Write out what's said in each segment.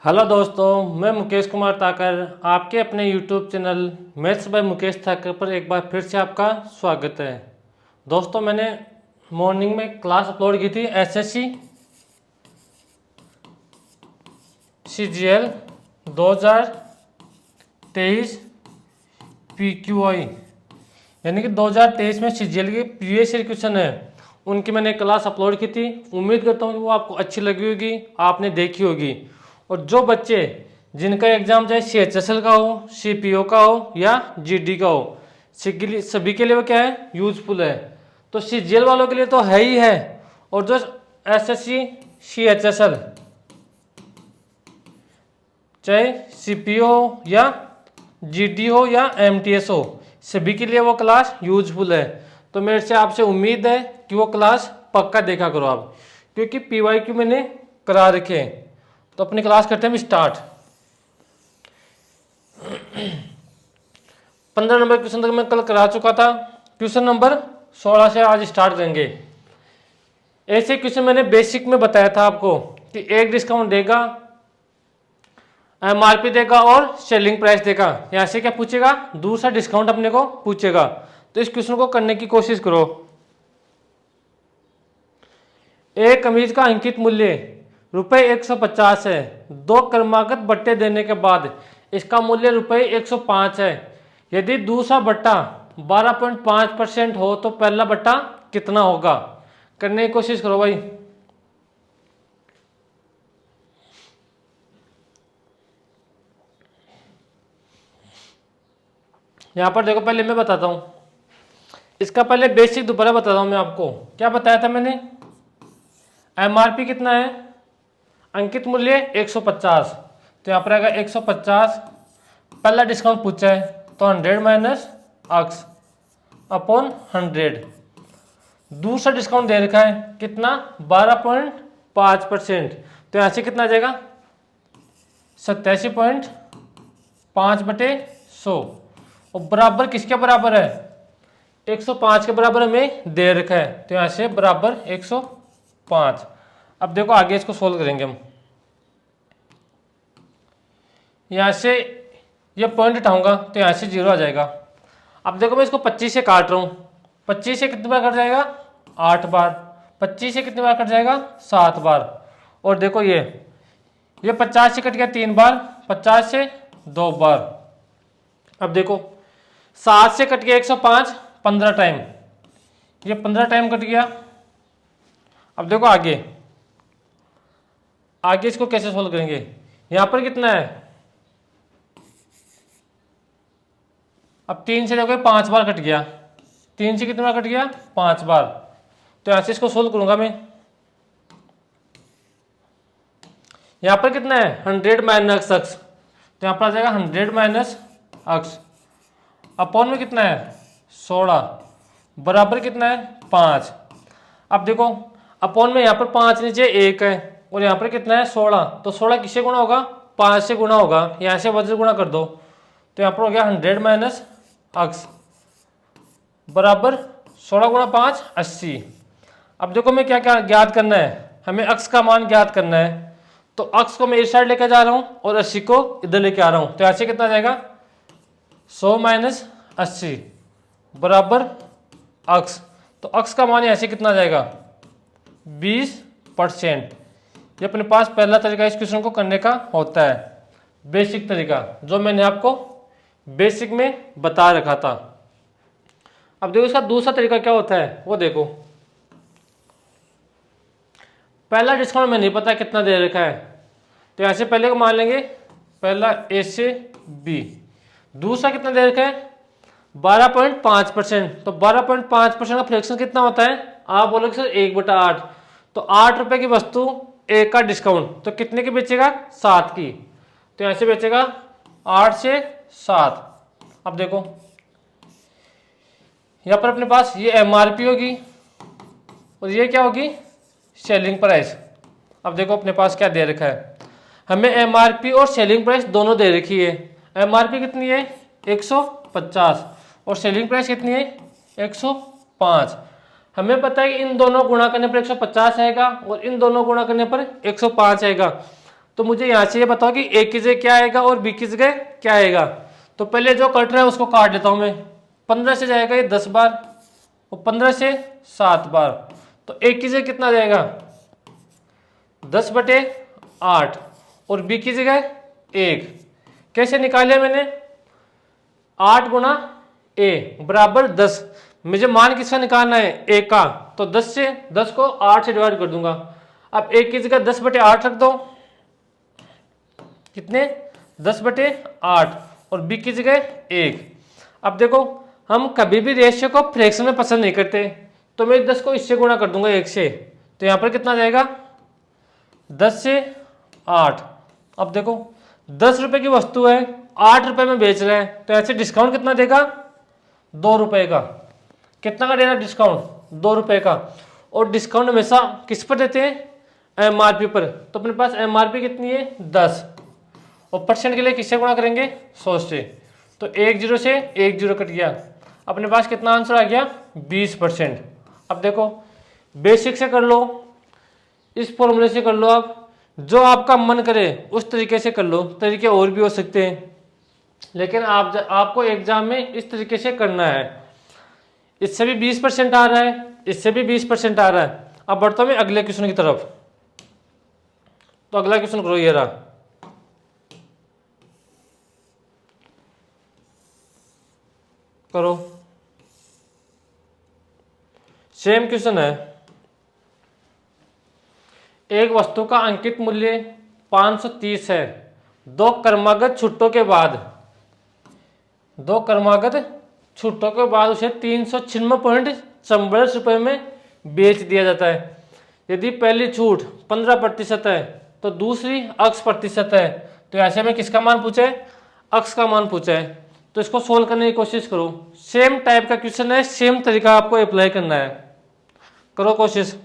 Hello दोस्तों, मैं मुकेश कुमार ताकर आपके अपने YouTube channel maths by Mukesh Takar पर एक बार फिर से आपका स्वागत है। दोस्तों, मैंने मॉर्निंग में क्लास अपलोड की थी एसएससी सीजीएल 2023 पीक्यूआई यानी कि 2023 में सीजीएल के प्रीवियस ईयर क्वेश्चन है, उनकी मैंने क्लास अपलोड की थी। उम्मीद करता हूँ कि वो आपको अच्छी लगी होगी, आपने देखी होगी। और जो बच्चे जिनका एग्जाम चाहे सीएचएसएल का हो, सीपीओ का हो या जीडी का हो, सभी के लिए वो क्या है, यूजफुल है। तो सीजीएल वालों के लिए तो है ही है, और जो एसएससी सीएचएसएल चाहे सीपीओ या जीडी हो या एमटीएस हो, सभी के लिए वो क्लास यूजफुल है। तो मेरे से आपसे उम्मीद है कि वो क्लास पक्का देखा करो आप, क्योंकि पीवाईक्यू मैंने करा रखे हैं। तो अपनी क्लास करते हैं स्टार्ट। 15 नंबर क्वेश्चन तक मैं कल करा चुका था। क्वेश्चन नंबर 16 से आज स्टार्ट करेंगे। ऐसे क्वेश्चन मैंने बेसिक में बताया था आपको कि एक डिस्काउंट देगा, एमआरपी देगा और सेलिंग प्राइस देगा। यहां से क्या पूछेगा, दूसरा डिस्काउंट अपने को पूछेगा। तो इस क्वेश्चन को करने की कोशिश करो। एक कमीज का अंकित मूल्य ₹150 है। दो क्रमागत बट्टे देने के बाद इसका मूल्य ₹105 है। यदि दूसरा बट्टा 12.5% हो तो पहला बट्टा कितना होगा। करने की कोशिश करो भाई। यहां पर देखो, पहले मैं बताता हूं इसका, पहले बेसिक दोबारा बताता हूं मैं आपको। क्या बताया था मैंने, एमआरपी कितना है, अंकित मूल्य 150। तो यहां पर आएगा 150, पहला डिस्काउंट पूछा है तो 100 माइनस अक्स अपॉन 100। दूसरा डिस्काउंट दे रखा है कितना, 12.5%। तो यहां से कितना आ जाएगा, 87.5/100। और बराबर किसके बराबर है, 105 के बराबर हमें दे रखा है। तो यहां से बराबर 105। अब देखो आगे इसको सोल्व करेंगे हम। यहां से ये पॉइंट हटाऊंगा तो यहां से 0 आ जाएगा। अब देखो मैं इसको 25 से काट रहा हूं। 25 से कितनी बार कट जाएगा, 8 बार। 25 से कितनी बार कट जाएगा, 7 बार। और देखो ये 50 से कट गया 3 बार, 50 से 2 बार। अब देखो 7 से कट गया 105 15 टाइम, ये 15 टाइम कट गया। अब देखो आगे इसको कैसे सोल्व करेंगे। यहां पर कितना है, अब 3 से देखो 5 बार कट गया। 3 से कितनी बार कट गया, 5 बार। तो यहां से इसको सोल्व करूंगा मैं। यहां पर कितना है, 100 माइनस अक्स। तो यहां पर आ जाएगा 100 माइनस अक्स अपॉन में कितना है, 16 बराबर कितना है, 5। अब देखो अपॉन में यहां पर 5 नीचे 1 है और यहां पर कितना है, 16। तो 16 किससे गुणा होगा, 5 से गुणा होगा। यहां से वज्र गुणा कर दो तो यहां पर हो गया 100 माइनस अक्स बराबर 16 गुणा 5 80। अब देखो मैं क्या क्या ज्ञात करना है, हमें अक्स का मान ज्ञात करना है। तो अक्स को मैं इस साइड लेकर जा रहा हूं और 80 को इधर लेके आ रहा हूं। तो ऐसे कितना आ जाएगा, 100 माइनस 80 बराबर अक्स। तो अक्स का मान ऐसे कितना आ जाएगा, 20%। ये अपने पास पहला तरीका इस क्वेश्चन को करने का होता है, बेसिक तरीका जो मैंने आपको बेसिक में बता रखा था। अब देखो इसका दूसरा तरीका क्या होता है वो देखो। पहला डिस्काउंट में नहीं पता कितना दे रखा है, तो यहां से पहले को मान लेंगे, पहला ए से बी। दूसरा कितना दे रखा है, 12.5%। तो 12.5% का फ्रैक्शन कितना होता है, आप बोलोगे सर 1/8। तो 8 रुपए की वस्तु, एक का डिस्काउंट, तो कितने की बेचेगा, 7 की। तो यहां से बेचेगा 8 से 7। अब देखो यहां पर अपने पास ये एमआरपी होगी और ये क्या होगी, सेलिंग प्राइस। अब देखो अपने पास क्या दे रखा है, हमें एमआरपी और सेलिंग प्राइस दोनों दे रखी है। एमआरपी कितनी है, 150 और सेलिंग प्राइस कितनी है, 105। हमें पता है कि इन दोनों गुणा करने पर 150 आएगा और इन दोनों गुणा करने पर 105 आएगा। तो मुझे यहाँ से ये बताओ कि ए की जगह क्या आएगा और बी की जगह क्या आएगा। तो पहले जो कट रहा है उसको काट लेता हूँ मैं। 15 से जाएगा ये 10 बार और 15 से 7 बार। तो ए की जगह कितना जाएगा 10/8 और बी की जगह 1। कैसे निकाले मैंने 8 गुना ए बराबर 10। मुझे मान किसका निकालना है ए का। तो 10 को 8 से डिवाइड कर दूंगा। अब ए की जगह 10/8 रख दो। कितने 10/8 और बी की जगह 1। अब देखो हम कभी भी रेशियो को फ्रैक्शन में पसंद नहीं करते, तो मैं 10 को इससे गुणा कर दूंगा 1 से। तो यहाँ पर कितना जाएगा 10 से 8। अब देखो 10 रुपए की वस्तु है 8 रुपए में बेच रहे हैं, तो ऐसे डिस्काउंट कितना देगा 2 रुपए का। कितना का देना डिस्काउंट 2 रुपए का। और डिस्काउंट हमेशा किस पर देते हैं एमआरपी पर। तो अपने पास एमआरपी कितनी है 10 और परसेंट के लिए किससे गुणा करेंगे 100 से। तो 1 0 से 1 0 कट गया। अपने पास कितना आंसर आ गया 20%। अब देखो बेसिक से कर लो, इस फॉर्मूले से कर लो, आप जो आपका मन करे उस तरीके से कर लो। तरीके और भी हो सकते हैं, लेकिन आपको एग्जाम में इस तरीके से करना है। इससे भी 20% आ रहा है, इससे भी 20% आ रहा है। अब बढ़ता हूं मैं अगले क्वेश्चन की तरफ। तो अगला क्वेश्चन करो, ये रहा। करो, सेम क्वेश्चन है। एक वस्तु का अंकित मूल्य 530 है। दो क्रमागत छूटों के बाद उसे 396.44 रुपए में बेच दिया जाता है। यदि पहली छूट 15% है तो दूसरी अक्ष प्रतिशत है। तो ऐसे में किसका मान पूछा है अक्ष का मान पूछा है। तो इसको सोल्व करने की कोशिश करो। सेम टाइप का क्वेश्चन है, सेम तरीका आपको अप्लाई करना है। करो कोशिश।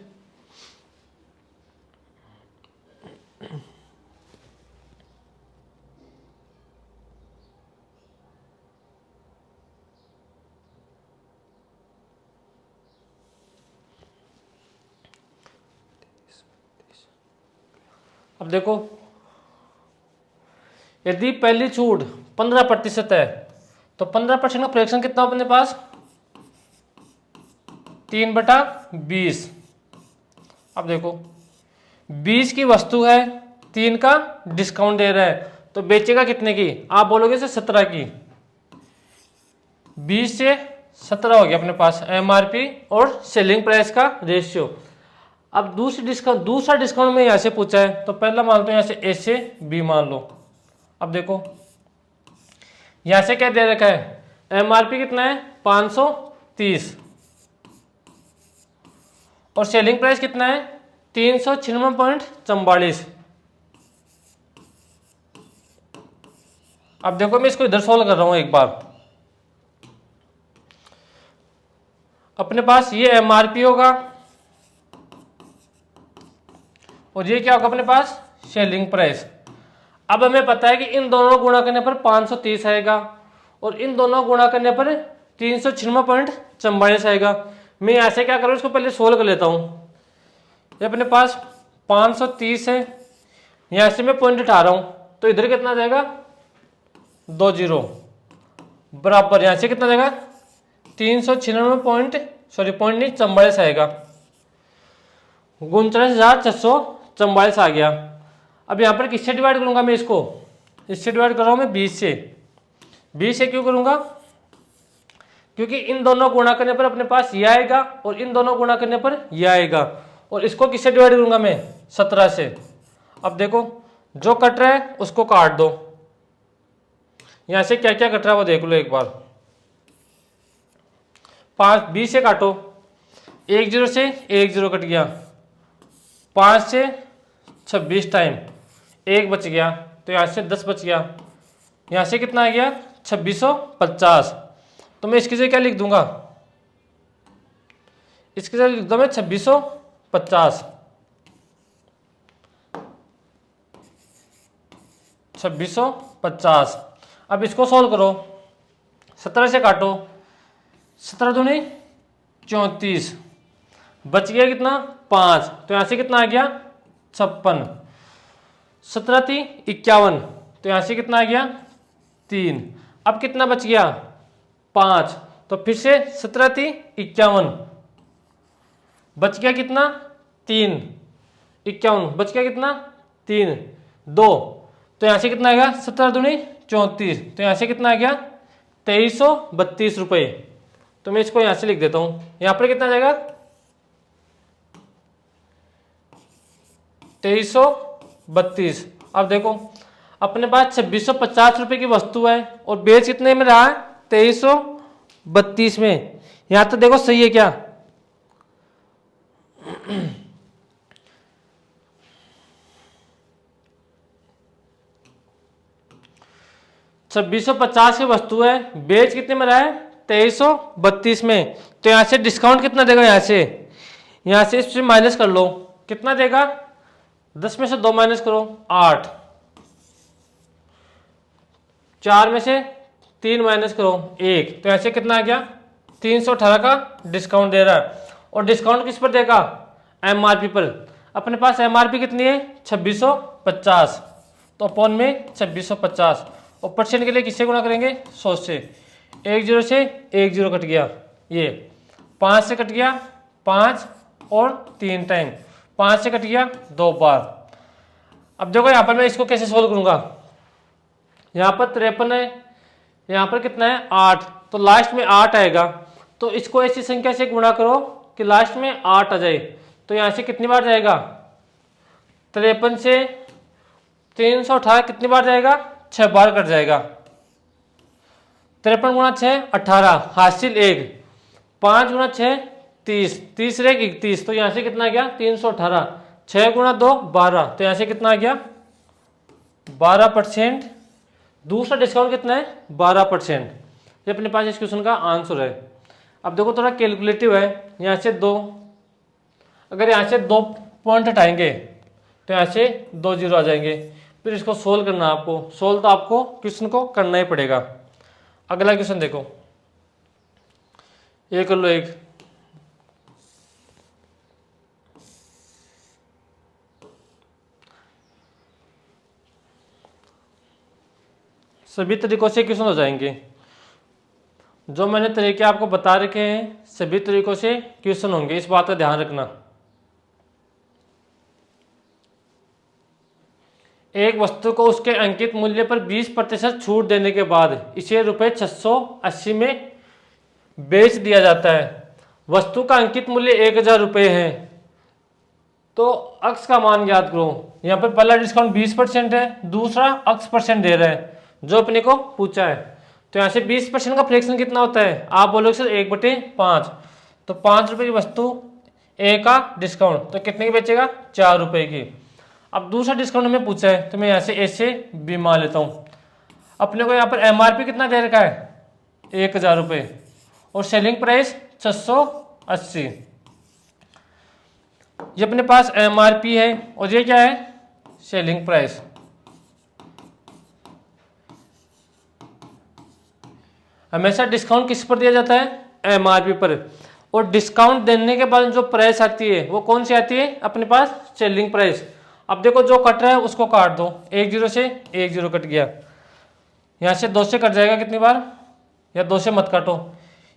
अब देखो यदि पहली छूट 15% है तो 15% का फ्रैक्शन कितना अपने पास 3/20। अब देखो 20 की वस्तु है, 3 का डिस्काउंट दे रहा है, तो बेचेगा कितने की आप बोलोगे से 17 की। 20 से 17 हो गया अपने पास एमआरपी और सेलिंग प्राइस का रेशियो। अब दूसरा डिस्काउंट में यहां से पूछा है, तो पहला मान लो यहां से ए से बी मान लो। अब देखो यहां से क्या दे रखा है एमआरपी कितना है 530 और सेलिंग प्राइस कितना है 396.44। अब देखो मैं इसको इधर सोल्व कर रहा हूं एक बार। अपने पास ये एमआरपी होगा और ये क्या होगा अपने पास सेलिंग प्राइस। अब हमें पता है कि इन दोनों गुणा करने पर 530 आएगा और इन दोनों गुणा करने पर 396.44 आएगा। मैं यहां से क्या करूं इसको पहले सोल्व कर लेता हूं। ये अपने पास 530 है, यहां से मैं पॉइंट उठा रहा हूं तो इधर कितना जाएगा 20 बराबर यहां से कितना जाएगा 396.44 आएगा। 39,644 आ गया। अब यहाँ पर किससे डिवाइड करूंगा मैं इससे डिवाइड कर रहा हूं मैं 20 से। 20 से क्यों करूंगा क्योंकि इन दोनों गुणा करने पर अपने पास यह आएगा और इन दोनों गुणा करने पर यह आएगा। और इसको किससे डिवाइड करूंगा मैं 17 से। अब देखो जो कट रहा है उसको काट दो। यहां से क्या क्या कट रहा है वो देख लो एक बार। 20 से काटो 1 0 से 1 0 कट गया। 5 से 26 टाइम 1 बच गया, तो यहां से 10 बच गया। यहां से कितना आ गया 2650। तो मैं इसकी जगह क्या लिख दूंगा इसकी जगह लिख दूंगा मैं 2650। 2650। अब इसको सोल्व करो 17 से काटो 17 दूनी 34 बच गया कितना 5। तो यहां से कितना आ गया 56। 17 थी 51, तो यहाँ से कितना आ गया 3। अब कितना बच गया 5, तो फिर से 17 थी 51, बच गया कितना 3, 51 बच गया कितना 3, 2, तो यहाँ से कितना आ गया 17 दूनी 34, तो यहाँ से कितना आ गया 2332 रुपये। तो मैं इसको यहाँ से लिख देता हूँ, यहाँ पर कितना जाएगा 2332। अब देखो अपने पास 2650 रुपये की वस्तु है और बेच कितने में रहा है 2332 में। यहाँ तो देखो सही है क्या, $2650 की वस्तु है, बेच कितने में रहा है 2332 में। तो यहाँ से डिस्काउंट कितना देगा, यहाँ से इससे माइनस कर लो, कितना देगा 10 में से 2 माइनस करो 8, 4 में से 3 माइनस करो 1, तो यहाँ से कितना आ गया 318 का डिस्काउंट दे रहा है। और डिस्काउंट किस पर देगा एमआरपी पर। अपने पास एमआरपी कितनी है 2650, तो अपॉन में 2650 और परसेंट के लिए किससे गुणा करेंगे 100 से। 10 से 10 कट गया, ये 5 से कट गया 5 और 3 टाइम, 5 से कट गया 2 बार। अब देखो यहाँ पर मैं इसको कैसे सोल्व करूँगा, यहाँ पर 53 है, यहाँ पर कितना है 8, तो लास्ट में 8 आएगा। तो इसको ऐसी संख्या से गुणा करो कि लास्ट में 8 आ जाए। तो यहाँ से कितनी बार जाएगा 53 से 318 कितनी बार जाएगा 6 बार कट जाएगा। 53 गुणा 6 18, हासिल 1, 5 गुणा 6 30, 30 रहे 31, तो यहाँ से कितना आ गया 318, 6 गुणा 2 12, तो यहाँ से कितना आ गया 12%। दूसरा डिस्काउंट कितना है 12%। ये अपने पास इस क्वेश्चन का आंसर है। अब देखो थोड़ा कैलकुलेटिव है, यहाँ से 2, अगर यहाँ से 2 पॉइंट हटाएंगे तो यहाँ से 2 जीरो आ जाएंगे। फिर इसको सोल्व करना, आपको सोल्व तो आपको क्वेश्चन को करना ही पड़ेगा। अगला क्वेश्चन देखो, ये कर लो एक, सभी तरीकों से क्वेश्चन हो जाएंगे। जो मैंने तरीके आपको बता रखे हैं सभी तरीकों से क्वेश्चन होंगे, इस बात का ध्यान रखना। एक वस्तु को उसके अंकित मूल्य पर 20% छूट देने के बाद इसे रुपये 680 में बेच दिया जाता है। वस्तु का अंकित मूल्य 1000 रुपये है, तो अक्स का मान याद करो। यहाँ पर पहला डिस्काउंट 20% है, दूसरा अक्स परसेंट दे रहा है जो अपने को पूछा है। तो यहाँ से 20% का फ्रैक्शन कितना होता है, आप बोलोगे सर 1/5, तो 5 रुपये की वस्तु ए का डिस्काउंट, तो कितने की बेचेगा 4 रुपये की। अब दूसरा डिस्काउंट हमें पूछा है, तो मैं यहाँ से ए से बी मान लेता हूँ। अपने को यहाँ पर एमआरपी कितना दे रखा है 1000 रुपये और सेलिंग प्राइस 680। ये अपने पास एमआरपी है और ये क्या है सेलिंग प्राइस। हमेशा डिस्काउंट किस पर दिया जाता है एमआरपी पर, और डिस्काउंट देने के बाद जो प्राइस आती है वो कौन सी आती है अपने पास सेलिंग प्राइस। अब देखो जो कट रहा है उसको काट दो, 10 से 10 कट गया, यहाँ से 2 से कट जाएगा कितनी बार, या 2 से मत काटो।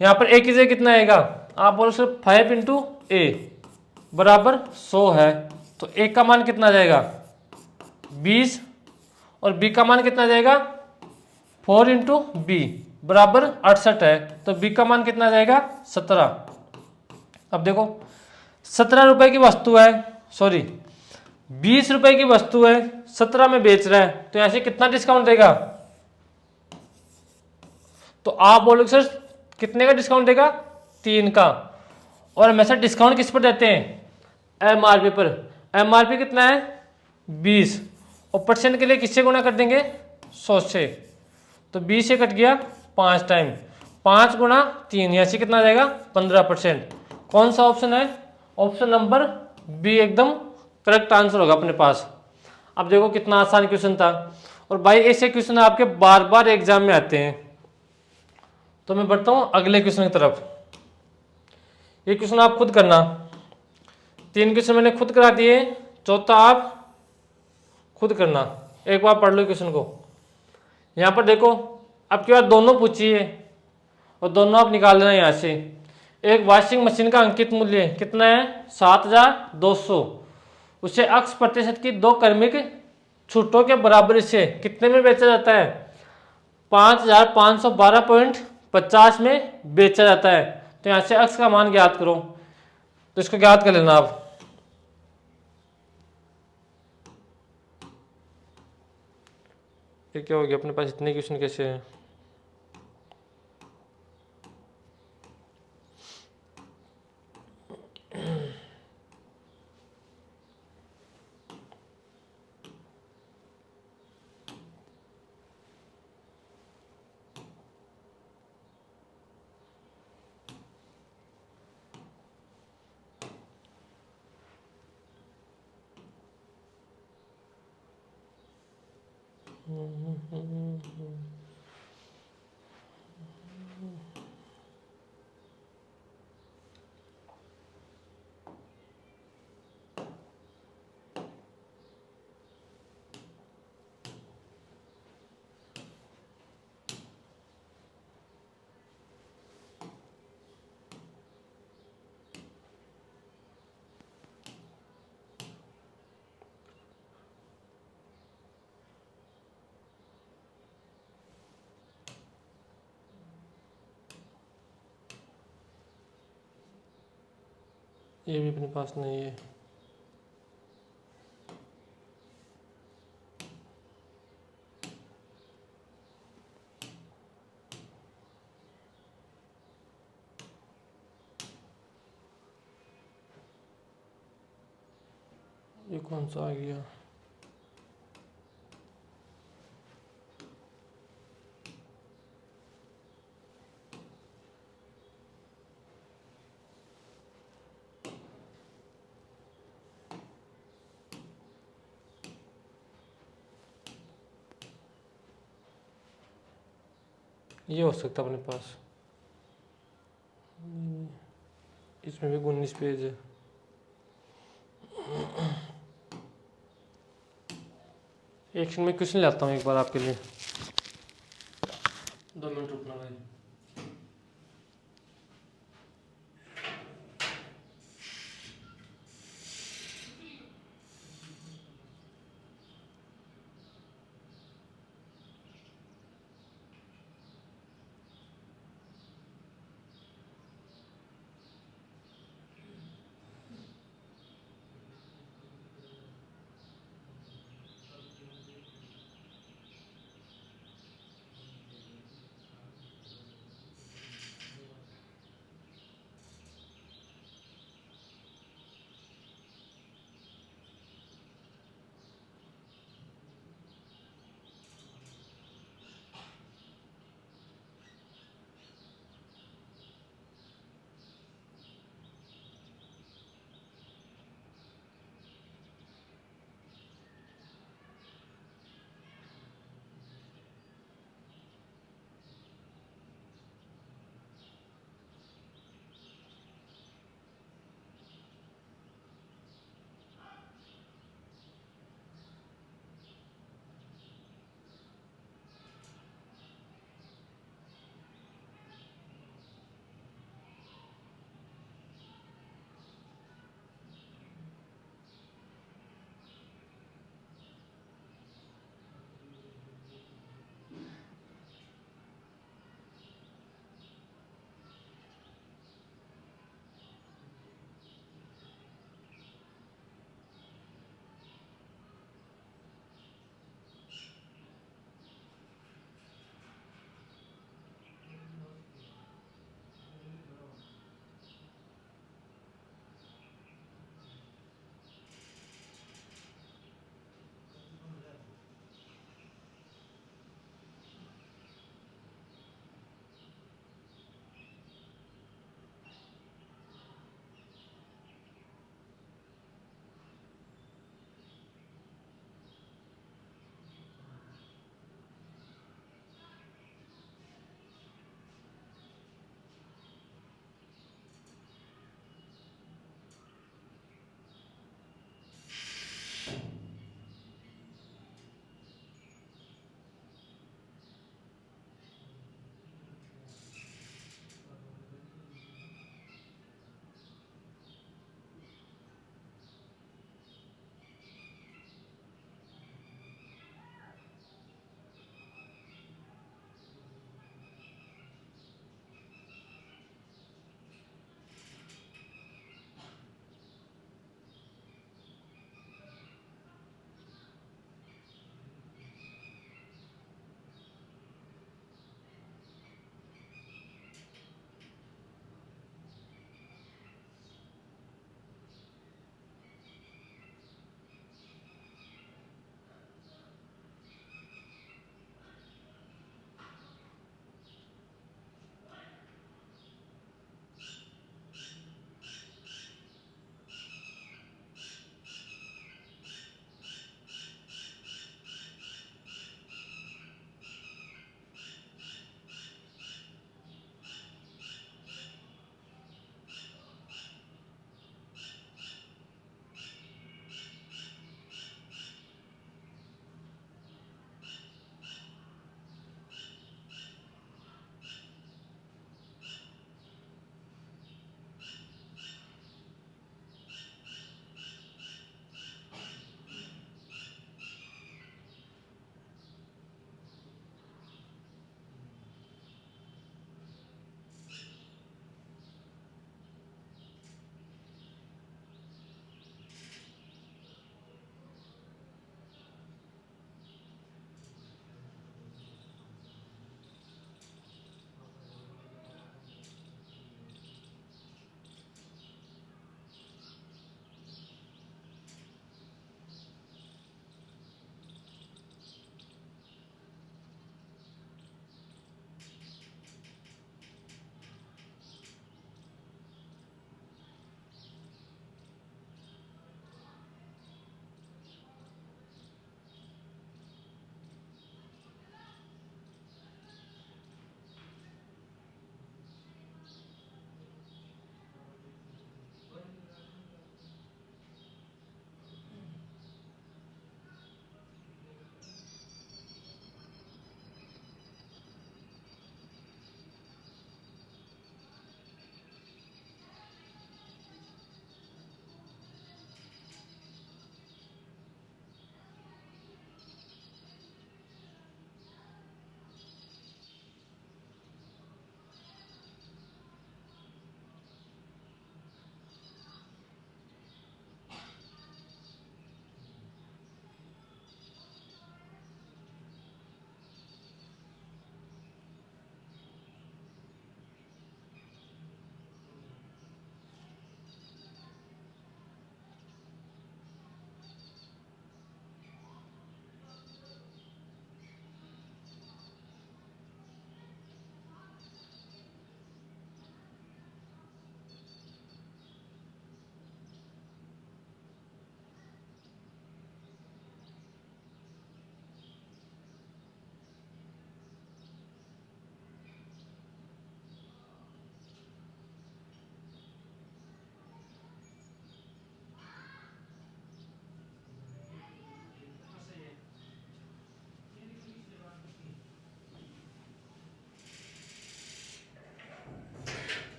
यहाँ पर ए की जगह कितना आएगा, आप बोलो सर 5 इंटू ए बराबर 100 है, तो ए का मान कितना आ जाएगा 20 और बी का मान कितना आ जाएगा 4 इंटू बी बराबर 68 है, तो बी का मान कितना आ जाएगा 17। अब देखो 17 रुपए की वस्तु है, सॉरी 20 रुपए की वस्तु है 17 में बेच रहा है, तो यहाँ से कितना डिस्काउंट देगा, तो आप बोलोगे सर कितने का डिस्काउंट देगा 3 का। और हमेशा डिस्काउंट किस पर देते हैं एमआरपी पर। एमआरपी कितना है 20 और परसेंट के लिए किससे गुणा कर देंगे 100 से, तो 20 से कट गया 5 टाइम, 5 गुणा 3, यहाँ से कितना आ जाएगा 15%। कौन सा ऑप्शन है, ऑप्शन नंबर बी एकदम करेक्ट आंसर होगा अपने पास। अब देखो कितना आसान क्वेश्चन था, और भाई ऐसे क्वेश्चन आपके बार बार एग्जाम में आते हैं। तो मैं बढ़ता हूँ अगले क्वेश्चन की तरफ। ये क्वेश्चन आप खुद करना, 3 क्वेश्चन मैंने खुद करा दिए, चौथा आप खुद करना, एक बार पढ़ लो क्वेश्चन को। यहाँ पर देखो आपके पास दोनों पूछी है और दोनों आप निकाल लेना यहाँ से। एक वॉशिंग मशीन का अंकित मूल्य कितना है 7200, उसे अक्स प्रतिशत की 2 क्रमिक छूटों के बराबर से कितने में बेचा जाता है 5512.50 में बेचा जाता है। तो यहाँ से अक्स का मान ज्ञात करो, तो इसको ज्ञात कर लेना आप। ये क्या हो गया, अपने पास इतने क्वेश्चन कैसे हैं। ये भी अपने पास नहीं है। ये कौन सा आ गया, ये हो सकता है अपने पास। इसमें भी 19 पेज है। एक में क्वेश्चन लाता हूँ एक बार आपके लिए, 2 मिनट रुकना भाई।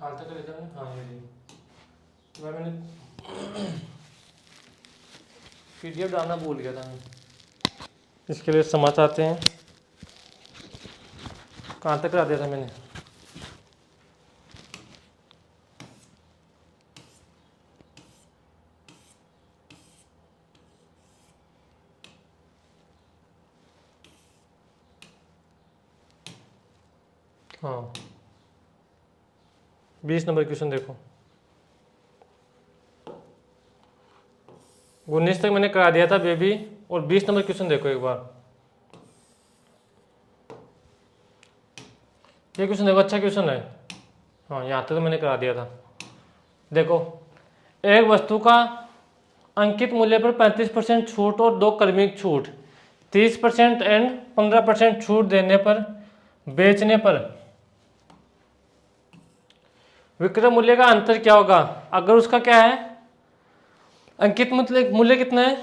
कहाँ तक लिखा है? हाँ ये रही। मैंने PDF डालना भूल गया था मैं। इसके लिए समझ आते हैं। कहाँ तक करा दिया था मैंने? हाँ 20 नंबर क्वेश्चन देखो। 19 तक मैंने करा दिया था बेबी, और 20 नंबर क्वेश्चन देखो एक बार। ये क्वेश्चन देखो, अच्छा क्वेश्चन है। हाँ यहाँ तक तो मैंने करा दिया था। देखो, एक वस्तु का अंकित मूल्य पर 35% छूट और 2 क्रमिक छूट, 30% एंड 15% छूट देने पर बेचने पर विक्रय मूल्य का अंतर क्या होगा? अगर उसका क्या है, अंकित मूल्य कितना है?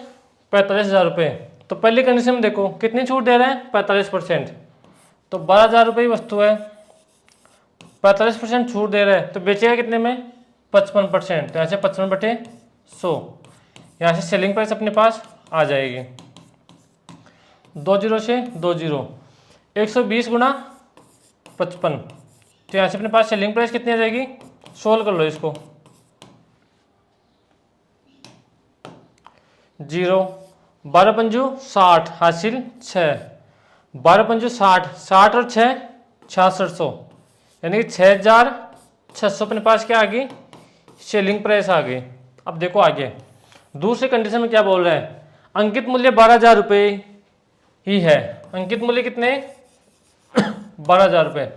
45,000 रुपये। तो पहली कंडीशन में देखो कितनी छूट दे रहे हैं? 45%। तो 12,000 रुपये की वस्तु है, 45% छूट दे रहा है, तो बेचेगा कितने में? 55%। तो यहाँ से 55/100, यहाँ से सेलिंग प्राइस अपने पास आ जाएगी। 2 जीरो से 2 जीरो, 120 गुना 55। तो यहाँ से अपने पास सेलिंग प्राइस कितनी आ जाएगी? सोल्व कर लो इसको। 0, 12 पंजू 60 हासिल 6, 12 पंजू 60, 60 और 6 6600, यानी कि 6,600 अपने पास क्या आ गई? सेलिंग प्राइस आ गई। अब देखो आगे दूसरी कंडीशन में क्या बोल रहे हैं? अंकित मूल्य 12,000 रुपये ही है। अंकित मूल्य कितने? 12,000 रुपये।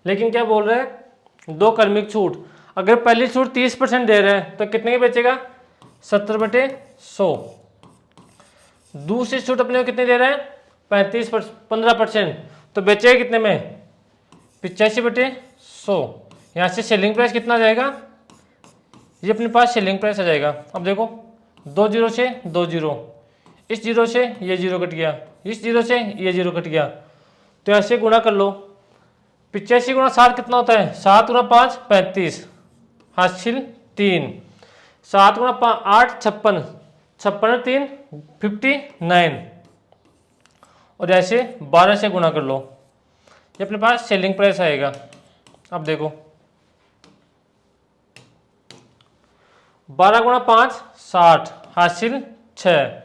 लेकिन क्या बोल रहे हैं? 2 क्रमिक छूट। अगर पहली छूट 30% दे रहे हैं तो कितने की बेचेगा? 70/100। दूसरी छूट अपने को कितने दे रहे हैं? 15%। तो बेचेगा कितने में? 85/100। यहाँ से सेलिंग प्राइस कितना आ जाएगा? ये अपने पास सेलिंग प्राइस आ जाएगा। अब देखो 2 जीरो से 2 जीरो, इस जीरो से ये जीरो कट गया, इस जीरो से ये जीरो कट गया, तो ऐसे गुणा कर लो। 85 गुणा 7 कितना होता है? 7 गुणा 5 35 हासिल 3, 7 गुणा 8 56, 56 3 59, और ऐसे 12 से गुणा कर लो, ये अपने पास सेलिंग प्राइस आएगा। अब देखो 12 गुणा 5 60 हासिल 6,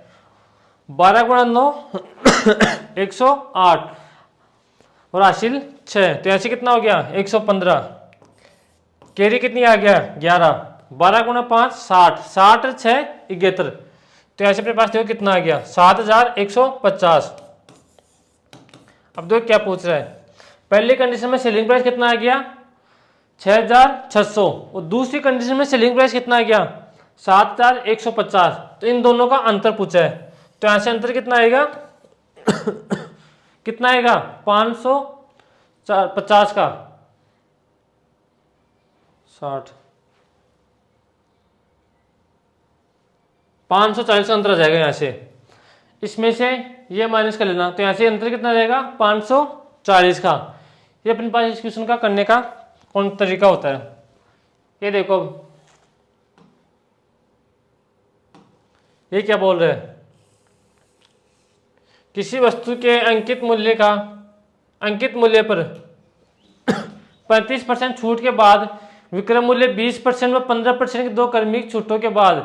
12 गुणा 9 108 और हासिल 6, तो ऐसे कितना हो गया? 115। कैरी कितनी आ गया? 11। 12 गुणा 5 60, 60 और 6 71, तो ऐसे अपने पास देखो कितना आ गया? 7,150। अब देखो क्या पूछ रहा है। पहली कंडीशन में सेलिंग प्राइस कितना आ गया? 6,600, और दूसरी कंडीशन में सेलिंग प्राइस कितना आ गया? 7,150। तो इन दोनों का अंतर पूछा है, तो यहां से अंतर कितना आएगा? कितना आएगा? 550 का 60, 540 का अंतर आ जाएगा। यहाँ से इसमें से ये माइनस कर लेना, तो यहाँ से अंतर कितना आ जाएगा? 540 का। ये अपने पास इस क्वेश्चन का करने का कौन तरीका होता है? ये देखो ये क्या बोल रहे हैं? किसी वस्तु के अंकित मूल्य पर 35% छूट के बाद विक्रय मूल्य 20% व 15% की 2 क्रमिक छूटों के बाद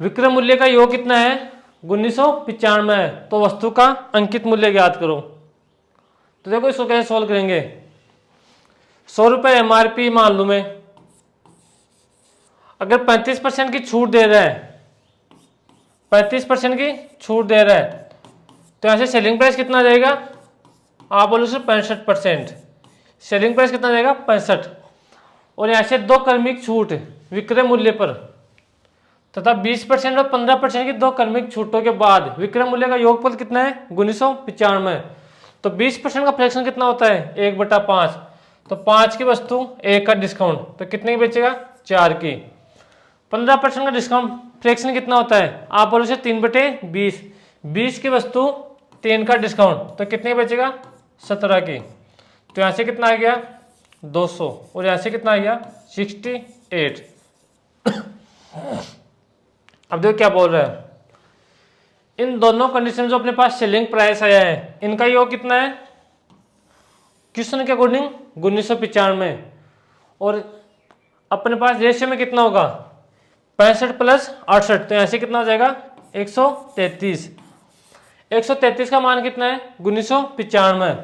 विक्रय मूल्य का योग कितना है? 1995 है। तो वस्तु का अंकित मूल्य ज्ञात करो। तो देखो इसको कैसे सॉल्व करेंगे। 100 रुपये MRP मान लू मैं, अगर 35% की छूट दे रहा है, 35% की छूट दे रहा है, तो यहां से सेलिंग प्राइस कितना आ जाएगा? आप बोलो सर 65%। सेलिंग प्राइस कितना जाएगा? 65। और यहाँ से 2 क्रमिक छूट विक्रय मूल्य पर तथा 20% और 15% की 2 क्रमिक छूटों के बाद विक्रय मूल्य का योगफल कितना है? 1995। तो 20% का फ्रैक्शन कितना होता है? 1/5। तो 5 की वस्तु 1 का डिस्काउंट, तो कितने की बेचेगा? 4 की। 15% का डिस्काउंट फ्रैक्शन कितना होता है? आप बोलो से 3/20। 20 की वस्तु 3 का डिस्काउंट, तो कितने की बेचेगा? 17 की। तो यहाँ से कितना आ गया? 200 और यहाँ से कितना आ गया 68। अब देखो क्या बोल रहा है, इन दोनों कंडीशन जो अपने पास सेलिंग प्राइस आया है इनका योग कितना है क्वेश्चन के अकॉर्डिंग 1995 और अपने पास रेशियो में कितना होगा 65 प्लस 68 तो यहाँ से कितना हो जाएगा 133। 133 का मान कितना है 1995।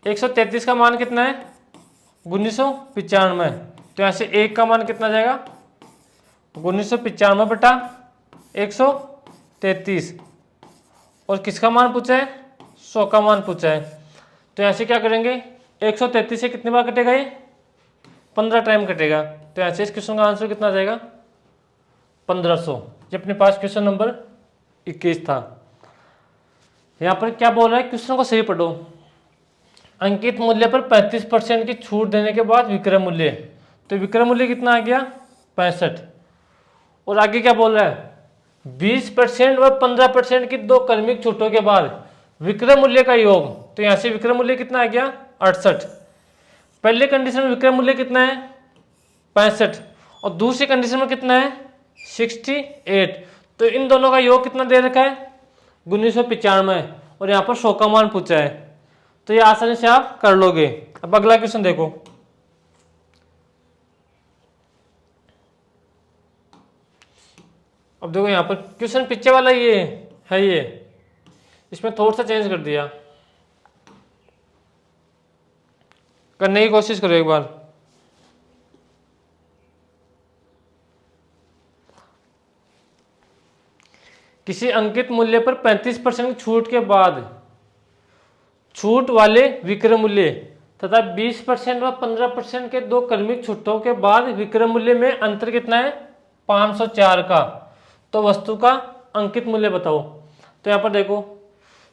133 का मान कितना है 1995 तो यहाँ से 1 का मान कितना जाएगा 1995 बटा 133 और किसका मान पूछा है 100 का मान पूछा है। तो यहाँ से क्या करेंगे 133 से कितनी बार कटेगा ये 15 टाइम कटेगा तो यहाँ से इस क्वेश्चन का आंसर कितना आ जाएगा 1500। ये अपने पास क्वेश्चन नंबर 21 था। यहाँ पर क्या बोल रहा है क्वेश्चन को सही पढ़ो। अंकित मूल्य पर 35% की छूट देने के बाद विक्रय मूल्य, तो विक्रय मूल्य कितना आ गया 65 और आगे क्या बोल रहा है 20% व 15% की दो क्रमिक छूटों के बाद विक्रय मूल्य का योग, तो यहाँ से विक्रय मूल्य कितना आ गया 68। पहले कंडीशन में विक्रय मूल्य कितना है 65 और दूसरी कंडीशन में कितना है 68, तो इन दोनों का योग कितना दे रखा है 1995 और यहाँ पर 100 का मान पूछा है तो ये आसानी से आप कर लोगे। अब अगला क्वेश्चन देखो, अब देखो यहाँ पर क्वेश्चन पीछे वाला ये है, ये इसमें थोड़ा सा चेंज कर दिया, करने की कोशिश करो एक बार। किसी अंकित मूल्य पर 35% छूट के बाद छूट वाले विक्रय मूल्य तथा 20% व 15% के दो क्रमिक छूटों के बाद विक्रय मूल्य में अंतर कितना है 504 का, तो वस्तु का अंकित मूल्य बताओ। तो यहाँ पर देखो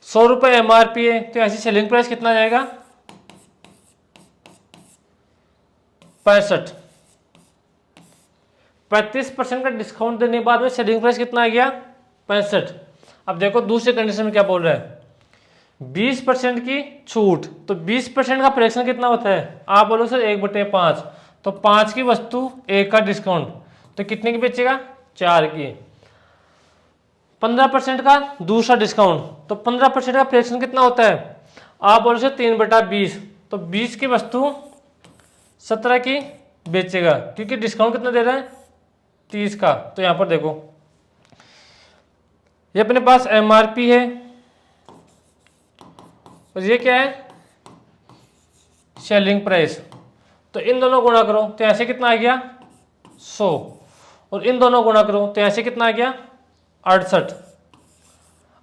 100 रुपये MRP है तो ऐसी सेलिंग प्राइस कितना जाएगा 65। 35% का डिस्काउंट देने के बाद में सेलिंग प्राइस कितना आ गया 65। अब देखो दूसरे कंडीशन में क्या बोल रहा है 20% की छूट, तो 20% का फ्रैक्शन कितना होता है आप बोलो सर 1/5, तो 5 की वस्तु 1 का डिस्काउंट तो कितने की बेचेगा 4 की। 15% का दूसरा डिस्काउंट, तो 15% का फ्रैक्शन कितना होता है आप बोलो सर 3/20, तो 20 की वस्तु 17 की बेचेगा क्योंकि डिस्काउंट कितना दे रहा है 30 का। तो यहाँ पर देखो ये अपने पास MRP है और ये क्या है सेलिंग प्राइस, तो इन दोनों गुणा करो तो ऐसे कितना आ गया 100 और इन दोनों गुणा करो तो ऐसे कितना आ गया 68।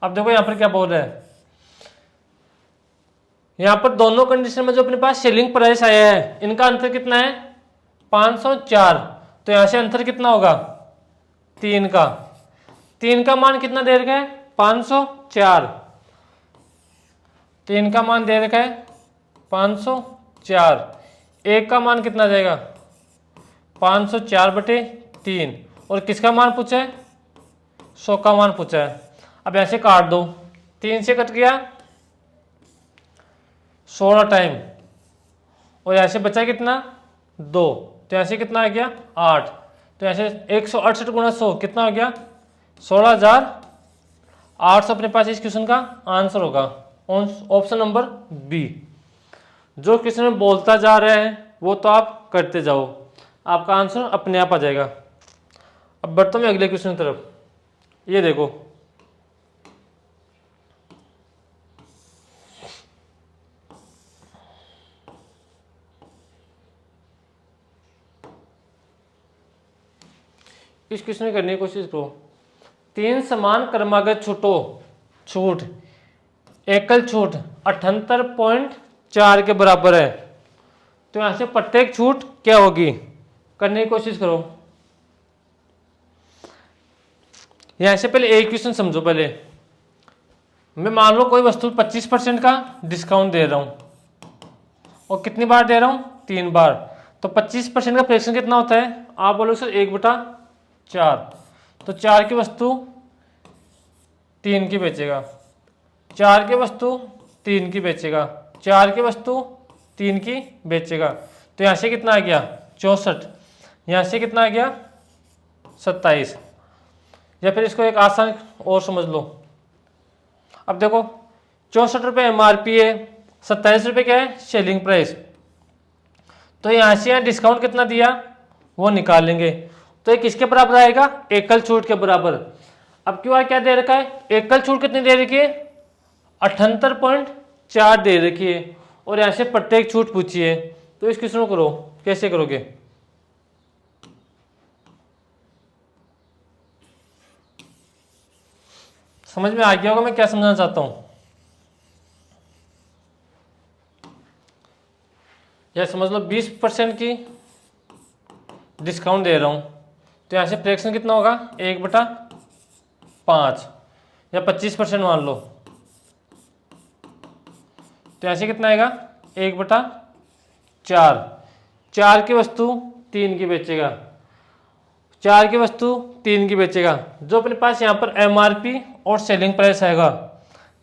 अब देखो यहाँ पर क्या बोल रहा है, यहाँ पर दोनों कंडीशन में जो अपने पास सेलिंग प्राइस आया है इनका अंतर कितना है 504, तो यहाँ से अंतर कितना होगा 3 का। 3 का मान कितना दे रखा है 504, 3 का मान दे रखा है 504, 1 का मान कितना जाएगा 504/3 और किसका मान पूछा है 100 का मान पूछा है। अब ऐसे काट दो 3 से कट गया 16 टाइम और ऐसे बचा कितना 2, तो ऐसे कितना आ गया 8, तो ऐसे 168 गुणा 100 कितना हो गया 16,800 अपने पास इस क्वेश्चन का आंसर होगा ऑप्शन नंबर बी। जो क्वेश्चन में बोलता जा रहा है वो तो आप करते जाओ, आपका आंसर अपने आप आ जाएगा। अब बढ़ता हूं अगले क्वेश्चन की तरफ। ये देखो इस क्वेश्चन में करने की कोशिश करो। 3 समान क्रमागत छूट एकल छूट 78.4 के बराबर है, तो यहां से प्रत्येक छूट क्या होगी करने की कोशिश करो। यहां से पहले एक क्वेश्चन समझो। पहले मैं मान लो कोई वस्तु 25% का डिस्काउंट दे रहा हूं और कितनी बार दे रहा हूं 3 बार, तो 25% का फ्रैक्शन कितना होता है आप बोलो सर 1/4, तो 4 की वस्तु 3 की बेचेगा, 4 की वस्तु 3 की बेचेगा, 4 की वस्तु 3 की बेचेगा। तो यहाँ से कितना आ गया 64, यहाँ से कितना आ गया 27। या फिर इसको एक आसान और समझ लो। अब देखो 64 रुपये MRP है, 27 रुपये क्या है सेलिंग प्राइस। तो यहाँ से यहाँ डिस्काउंट कितना दिया वो निकालेंगे। तो ये किसके बराबर आएगा, एकल छूट के बराबर। अब क्यों क्या दे रखा है, एकल छूट कितनी दे रखी है 78.4 दे रखी है, और यहाँ से प्रत्येक छूट पूछी है। तो इस क्वेश्चन को करो, कैसे करोगे। समझ में आ गया होगा मैं क्या समझाना चाहता हूं। या समझ लो 20% की डिस्काउंट दे रहा हूं, तो यहाँ से फ्रैक्शन कितना होगा 1/5 या 25% मान लो। तो यहाँ से कितना आएगा 1/4। 4 की वस्तु 3 की बेचेगा, 4 की वस्तु 3 की बेचेगा। जो अपने पास यहाँ पर MRP और सेलिंग प्राइस आएगा,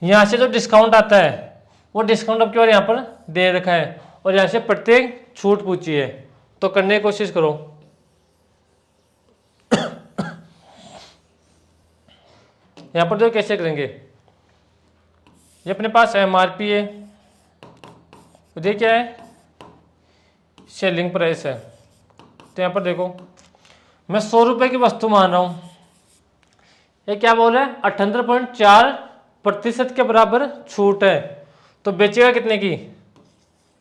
यहाँ से जो डिस्काउंट आता है वो डिस्काउंट अब की बार यहाँ पर दे रखा है, और यहाँ से प्रत्येक छूट पूछी है। तो करने की कोशिश करो। यहाँ पर जो कैसे करेंगे, ये अपने पास MRP है, ये क्या है सेलिंग प्राइस है। तो यहाँ पर देखो मैं 100 रुपये की वस्तु मान रहा हूँ, ये क्या बोल रहा है 78.4% के बराबर छूट है। तो बेचेगा कितने की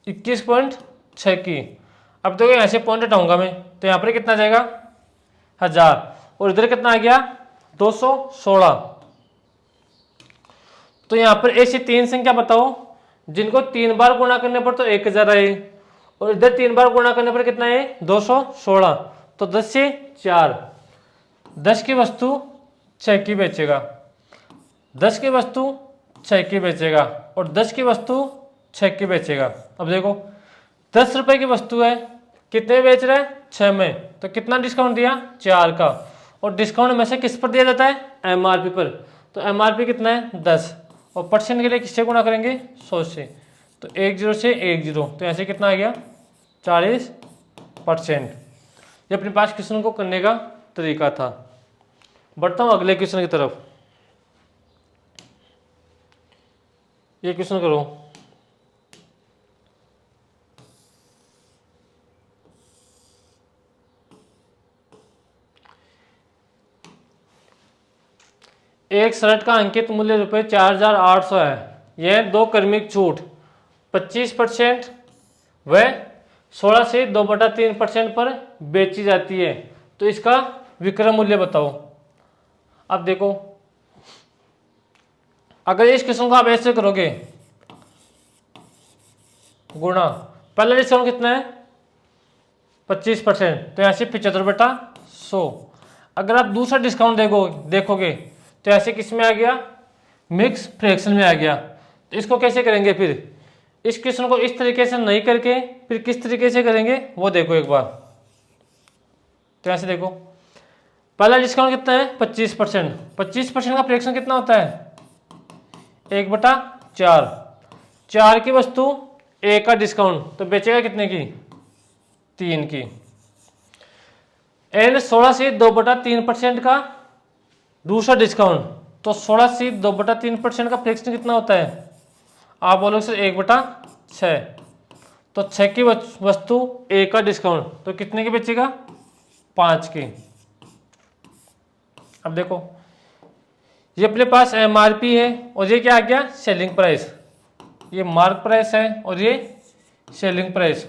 21.6 की। अब देखो यहाँ से पॉइंट हटाऊंगा मैं, तो यहाँ पर कितना जाएगा 1000, और इधर कितना आ गया 216। तो यहाँ पर ऐसी 3 संख्या बताओ जिनको 3 बार गुणा करने पर तो 1000 आए, और इधर 3 बार गुणा करने पर कितना है 216। तो 10 से 4, 10 की वस्तु 6 की बेचेगा, 10 की वस्तु 6 की बेचेगा, और 10 की वस्तु 6 की बेचेगा। अब देखो 10 रुपए की वस्तु है, कितने बेच रहा है 6 में, तो कितना डिस्काउंट दिया 4 का। और डिस्काउंट में से किस पर दिया जाता है MRP पर। तो MRP कितना है 10, और परसेंट के लिए किससे गुणा करेंगे 100 से। तो 10 से 10, तो ऐसे कितना आ गया 40%। ये अपने पास क्वेश्चन को करने का तरीका था। बढ़ता हूँ अगले क्वेश्चन की तरफ। ये क्वेश्चन करो, एक शर्ट का अंकित मूल्य रुपये 4800 है। यह 2 क्रमिक छूट 25% व 16 से 2/3% पर बेची जाती है। तो इसका विक्रय मूल्य बताओ। अब देखो अगर इस क्वेश्चन को आप ऐसे करोगे गुणा, पहला डिस्काउंट कितना है 25%, तो यहाँ से 75/100। अगर आप दूसरा डिस्काउंट देखोगे तो ऐसे किस में आ गया मिक्स फ्रैक्शन में आ गया। तो इसको कैसे करेंगे फिर, इस क्वेश्चन को इस तरीके से नहीं करके फिर किस तरीके से करेंगे वो देखो एक बार। तो ऐसे देखो पहला डिस्काउंट कितना है 25%, 25% का फ्रैक्शन कितना होता है 1/4। 4 की वस्तु 1 का डिस्काउंट, तो बेचेगा कितने की 3 की। एंड 16 से 2/3% का दूसरा डिस्काउंट, तो 16 से 2/3% का फ्रैक्शन कितना होता है, आप बोलोगे सर 1/6। तो 6 की वस्तु 1 का डिस्काउंट, तो कितने की बेचेगा 5 की। अब देखो ये अपने पास MRP है, और ये क्या आ गया सेलिंग प्राइस। ये मार्क प्राइस है और ये सेलिंग प्राइस।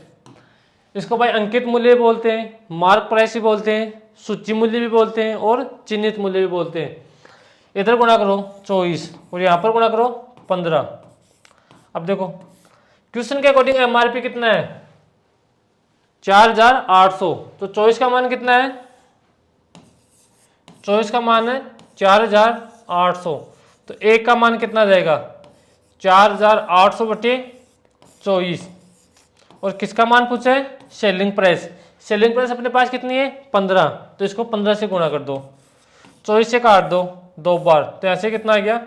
इसको भाई अंकित मूल्य भी बोलते हैं, मार्क प्राइस भी बोलते हैं, सूची मूल्य भी बोलते हैं, और चिन्हित मूल्य भी बोलते हैं। इधर गुणा करो 24 और यहाँ पर गुणा करो 15। अब देखो क्वेश्चन के अकॉर्डिंग MRP कितना है 4800, तो 24 का मान कितना है 24 का मान है 4800। तो 1 का मान कितना जाएगा 4800/24। और किसका मान पूछा है सेलिंग प्राइस। सेलिंग प्राइस अपने पास कितनी है 15, तो इसको 15 से गुणा कर दो, 24 से काट दो 2 बार, तो ऐसे कितना आ गया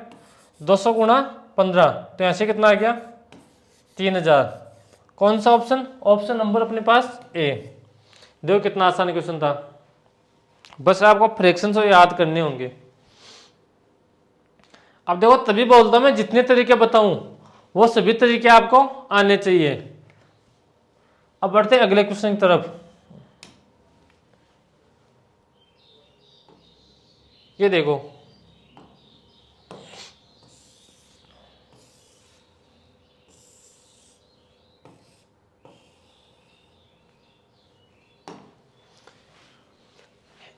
200 × 15, तो ऐसे कितना आ गया 3000। कौन सा ऑप्शन? ऑप्शन नंबर अपने पास ए। देखो कितना आसान क्वेश्चन था, बस आपको फ्रैक्शन से याद करने होंगे। अब देखो तभी बोलता मैं जितने तरीके बताऊं वो सभी तरीके आपको आने चाहिए। अब बढ़ते हैं अगले क्वेश्चन की तरफ। ये देखो,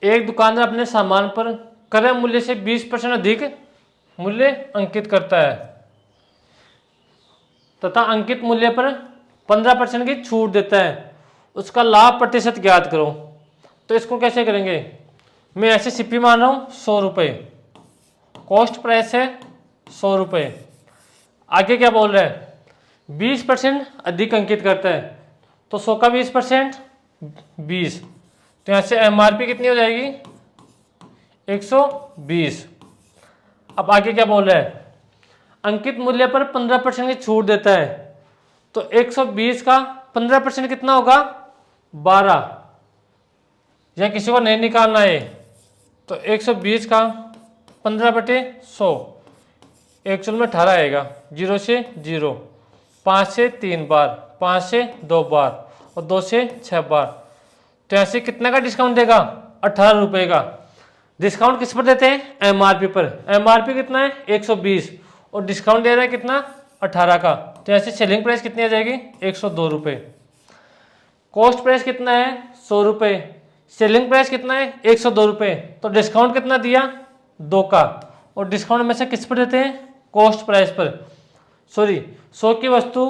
एक दुकानदार अपने सामान पर क्रय मूल्य से 20% अधिक मूल्य अंकित करता है तथा अंकित मूल्य पर 15% की छूट देता है। उसका लाभ प्रतिशत ज्ञात करो। तो इसको कैसे करेंगे? मैं ऐसे सीपी मान रहा हूं 100 रुपये, कॉस्ट प्राइस है 100 रुपये। आगे क्या बोल रहा है? 20% अधिक अंकित करता है, तो 100 का 20% 20। तो यहाँ से एमआरपी कितनी हो जाएगी? 120। अब आगे क्या बोल रहा है? अंकित मूल्य पर 15% की छूट देता है, तो 120 का 15% कितना होगा? 12। या किसी को नहीं निकालना है तो 120 का 15/100, एक्चुअल में 18 आएगा। 0 से 0, 5 से 3 बार, 5 से 2 बार और 2 से 6 बार। तो ऐसे कितने का डिस्काउंट देगा? 18 रुपये का। डिस्काउंट किस पर देते हैं? एमआरपी पर। एमआरपी कितना है? 120 और डिस्काउंट दे रहा है कितना? 18 का। तो ऐसे सेलिंग प्राइस कितनी आ जाएगी? 102 रुपये। कॉस्ट प्राइस कितना है? 100 रुपये। सेलिंग प्राइस कितना है? 102 रुपये। तो डिस्काउंट कितना दिया? 2 का। और डिस्काउंट में से किस पर देते हैं? कॉस्ट प्राइस पर। सॉरी, 100 की वस्तु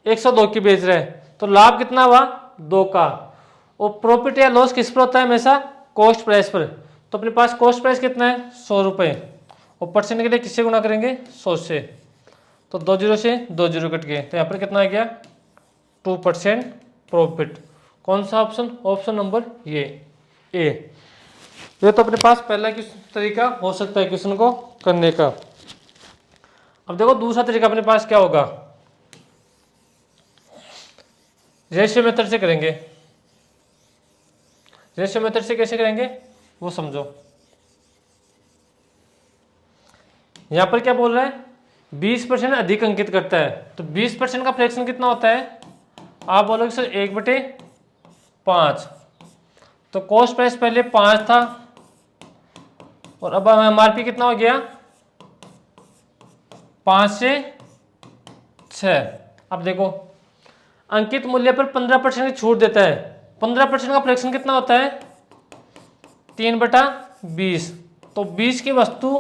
102 की बेच रहे हैं, तो लाभ कितना हुआ? 2 का। और प्रॉफिट या लॉस किस पर होता है? हमेशा कॉस्ट प्राइस पर। तो अपने पास कॉस्ट प्राइस कितना है? 100 रुपये। और परसेंट के लिए किससे गुणा करेंगे? 100 से। तो 2 जीरो से 2 जीरो कट गए, तो यहाँ पर कितना आ गया? 2% प्रॉफिट। कौन सा ऑप्शन? ऑप्शन नंबर ये ए। ये तो अपने पास पहला तरीका हो सकता है क्वेश्चन को करने का। अब देखो दूसरा तरीका अपने पास क्या होगा? रेशियो मेथड से करेंगे। रेशियो मेथड से कैसे करेंगे वो समझो। यहां पर क्या बोल रहा है? 20% अधिक अंकित करता है, तो 20% का फ्रैक्शन कितना होता है? आप बोलोगे सर 1/5। तो कॉस्ट प्राइस पहले 5 था और अब एमआरपी कितना हो गया? 5 से 6। अब देखो अंकित मूल्य पर 15% की छूट देता है। 15% का फ्रैक्शन कितना होता है? 3/20। तो 20 की वस्तु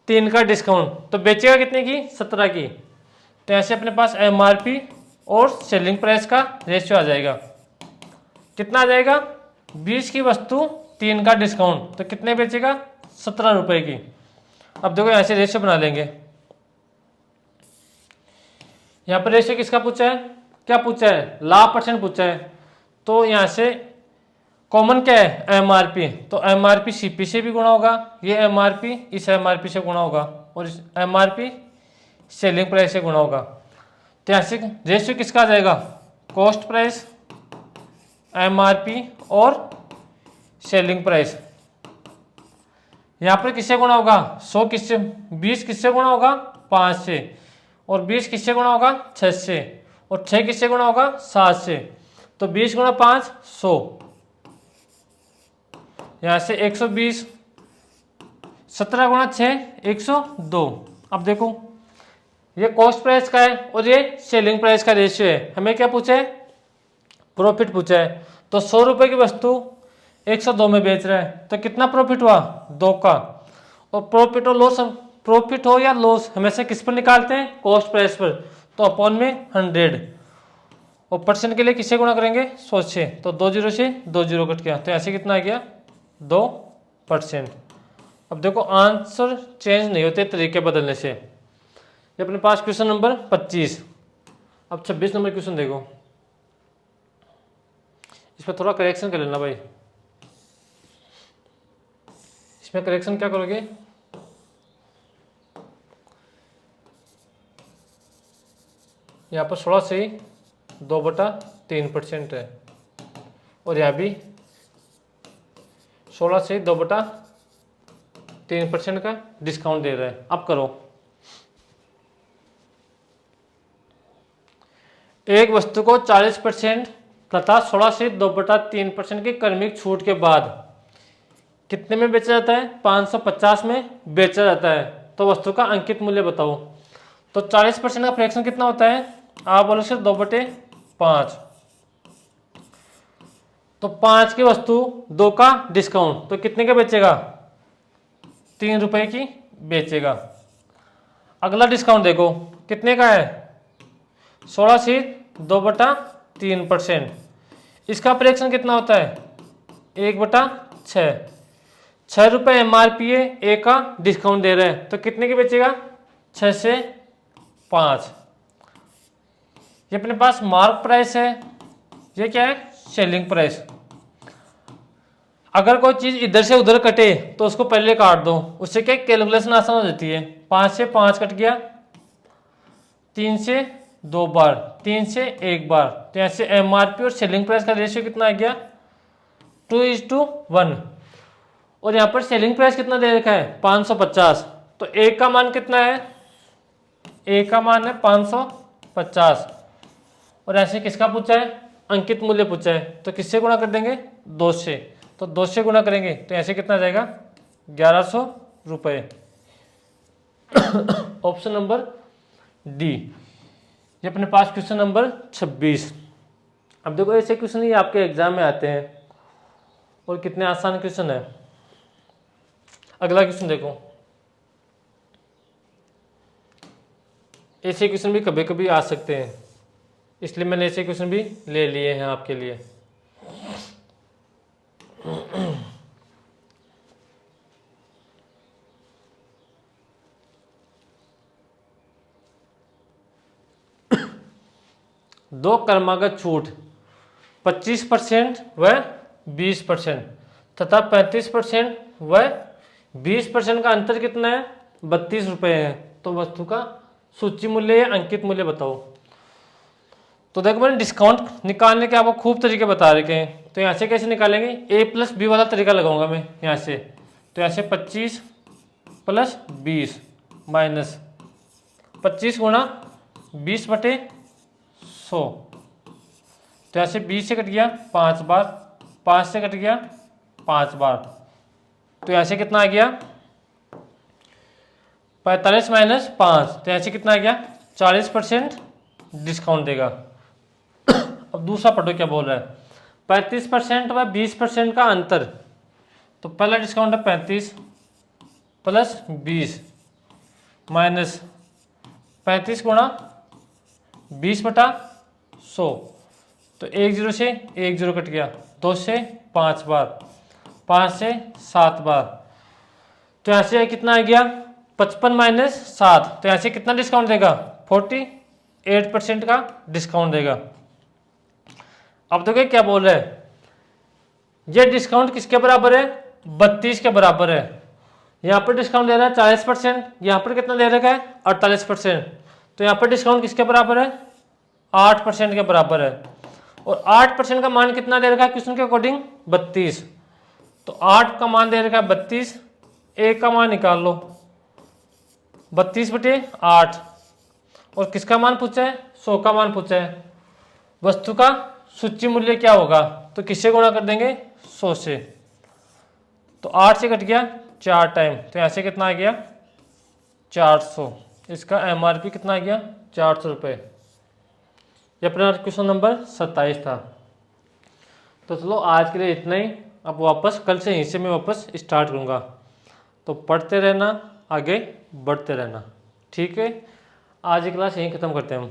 3 का डिस्काउंट, तो बेचेगा कितने की? 17 की। तो ऐसे अपने पास एमआरपी और सेलिंग प्राइस का रेशियो आ जाएगा। कितना आ जाएगा? 20 की वस्तु 3 का डिस्काउंट, तो कितने बेचेगा? 17 रुपए की। अब देखो ऐसे रेशियो बना लेंगे। यहाँ पर रेशियो किसका पूछा है? क्या पूछा है? लाभ परसेंट पूछा है। तो यहाँ से कॉमन क्या है? एमआरपी। तो एमआरपी सीपी से भी गुणा होगा, ये एमआरपी इस एमआरपी से गुणा होगा और इस एमआरपी सेलिंग प्राइस से गुणा होगा। तो यहाँ से रेशियो किसका आ जाएगा? कॉस्ट प्राइस, एमआरपी और सेलिंग प्राइस। यहाँ पर किससे गुणा होगा? 100 किससे? 20 किससे गुणा होगा? 5 से। और 20 किससे गुणा होगा? 6 से। और 6 किससे गुणा होगा? 7 से। तो 20 गुणा 5 100। यहाँ से 120। 17 गुणा 6 102। अब देखो ये कॉस्ट प्राइस का है और ये सेलिंग प्राइस का रेशियो है। हमें क्या पूछा है? प्रॉफिट पूछा है। तो 100 रुपए की वस्तु 102 में बेच रहा है, तो कितना प्रॉफिट हुआ? 2 का। और प्रॉफिट और लॉस, प्रॉफिट हो या लॉस हमेशा किस पर निकालते हैं? कॉस्ट प्राइस पर। तो अपॉन में 100 और परसेंट के लिए किससे गुणा करेंगे? 100 से। तो 2 जीरो से 2 जीरो कट गया, तो ऐसे कितना आ गया? 2%। अब देखो आंसर चेंज नहीं होते तरीके बदलने से। ये अपने पास क्वेश्चन नंबर 25। अब 26 नंबर क्वेश्चन देखो, इसमें थोड़ा करेक्शन कर लेना भाई। इसमें करेक्शन क्या करोगे? यहाँ पर 16 से 2/3% है, और यहाँ भी 16 से 2/3% का डिस्काउंट दे रहा है। अब करो, एक वस्तु को 40% तथा 16 से 2/3% की क्रमिक छूट के बाद कितने में बेचा जाता है? 550 में बेचा जाता है। तो वस्तु का अंकित मूल्य बताओ। तो 40% का फ्रैक्शन कितना होता है? आप बोलो सर 2/5। तो 5 की वस्तु 2 का डिस्काउंट, तो कितने का बेचेगा? 3 रुपए की बेचेगा। अगला डिस्काउंट देखो कितने का है? 16 से 2/3%। इसका फ्रैक्शन कितना होता है? 1/6। 6 रुपये MRP है, ए का डिस्काउंट दे रहे हैं, तो कितने की बेचेगा? 6 से 5। ये अपने पास मार्क प्राइस है, ये क्या है? Selling price. अगर कोई चीज इधर से उधर कटे तो उसको पहले काट दो, उससे क्या कैलकुलेशन आसान हो जाती है। 5 से 5 कट गया, 3 से 2 बार, 3 से 1 बार, तो यहाँ से MRP और सेलिंग प्राइस का रेशियो कितना आ गया? 2:1। और यहाँ पर सेलिंग प्राइस कितना दे रखा है? 550। तो एक का मान कितना है? एक का मान है 550, और ऐसे किसका पूछा है? अंकित मूल्य पूछा है, तो किससे गुणा कर देंगे? 2 से। तो 2 से गुणा करेंगे तो ऐसे कितना जाएगा? 1100 रुपये। Option number D. ये अपने पास क्वेश्चन नंबर 26। अब देखो ऐसे क्वेश्चन ये आपके एग्जाम में आते हैं, और कितने आसान क्वेश्चन है। अगला क्वेश्चन देखो, ऐसे क्वेश्चन भी कभी कभी आ सकते हैं, इसलिए मैंने ऐसे क्वेश्चन भी ले लिए हैं आपके लिए। दो क्रमागत छूट 25% व 20% तथा 35% व 20% का अंतर कितना है? 32 रुपये है। तो वस्तु का सूची मूल्य या अंकित मूल्य बताओ। तो देखो मैंने डिस्काउंट निकालने के आपको खूब तरीके बता रखे हैं, तो यहाँ से कैसे निकालेंगे? A+B वाला तरीका लगाऊंगा मैं यहाँ से। तो यहाँ से 25 + 20 माइनस 25 गुणा 20/100। तो यहाँ से 20 से कट गया 5 बार, 5 से कट गया 5 बार, तो यहाँ से कितना आ गया? 45 माइनस 5, तो यहाँ से कितना आ गया? 40% डिस्काउंट देगा। अब दूसरा पढ़ो क्या बोल रहा है। 35% व 20% का अंतर, तो पहला डिस्काउंट है 35 + 20 माइनस 35 गुणा 20/100। तो 1 0 से 1 0 कट गया, 2 से 5 बार, 5 से 7 बार, तो यहाँ से कितना आ गया? 55 माइनस 7, तो यहाँ से कितना डिस्काउंट देगा? 48% का डिस्काउंट देगा। अब देखो क्या बोल रहा है, ये डिस्काउंट किसके बराबर है? 32 के बराबर है। यहाँ पर डिस्काउंट दे रहा है 40%, यहाँ पर कितना दे रखा है? 48%। तो यहाँ पर डिस्काउंट किसके बराबर है? 8% के बराबर है। और 8% का मान कितना दे रखा है क्वेश्चन के अकॉर्डिंग? 32। तो 8 का मान दे रखा है 32, एक का मान निकाल लो 32/8, और किसका मान पूछा है? 100 का मान पूछा है। वस्तु का सूची मूल्य क्या होगा? तो किससे गुणा कर देंगे? 100 से। तो 8 से कट गया 4 टाइम, तो यहाँ से कितना आ गया? 400। इसका MRP कितना आ गया? 400 रुपये। ये अपना क्वेश्चन नंबर 27 था। तो चलो आज के लिए इतना ही। अब वापस कल से यहीं से मैं वापस स्टार्ट करूँगा, तो पढ़ते रहना, आगे बढ़ते रहना, ठीक है। आज की क्लास यहीं ख़त्म करते हैं हम।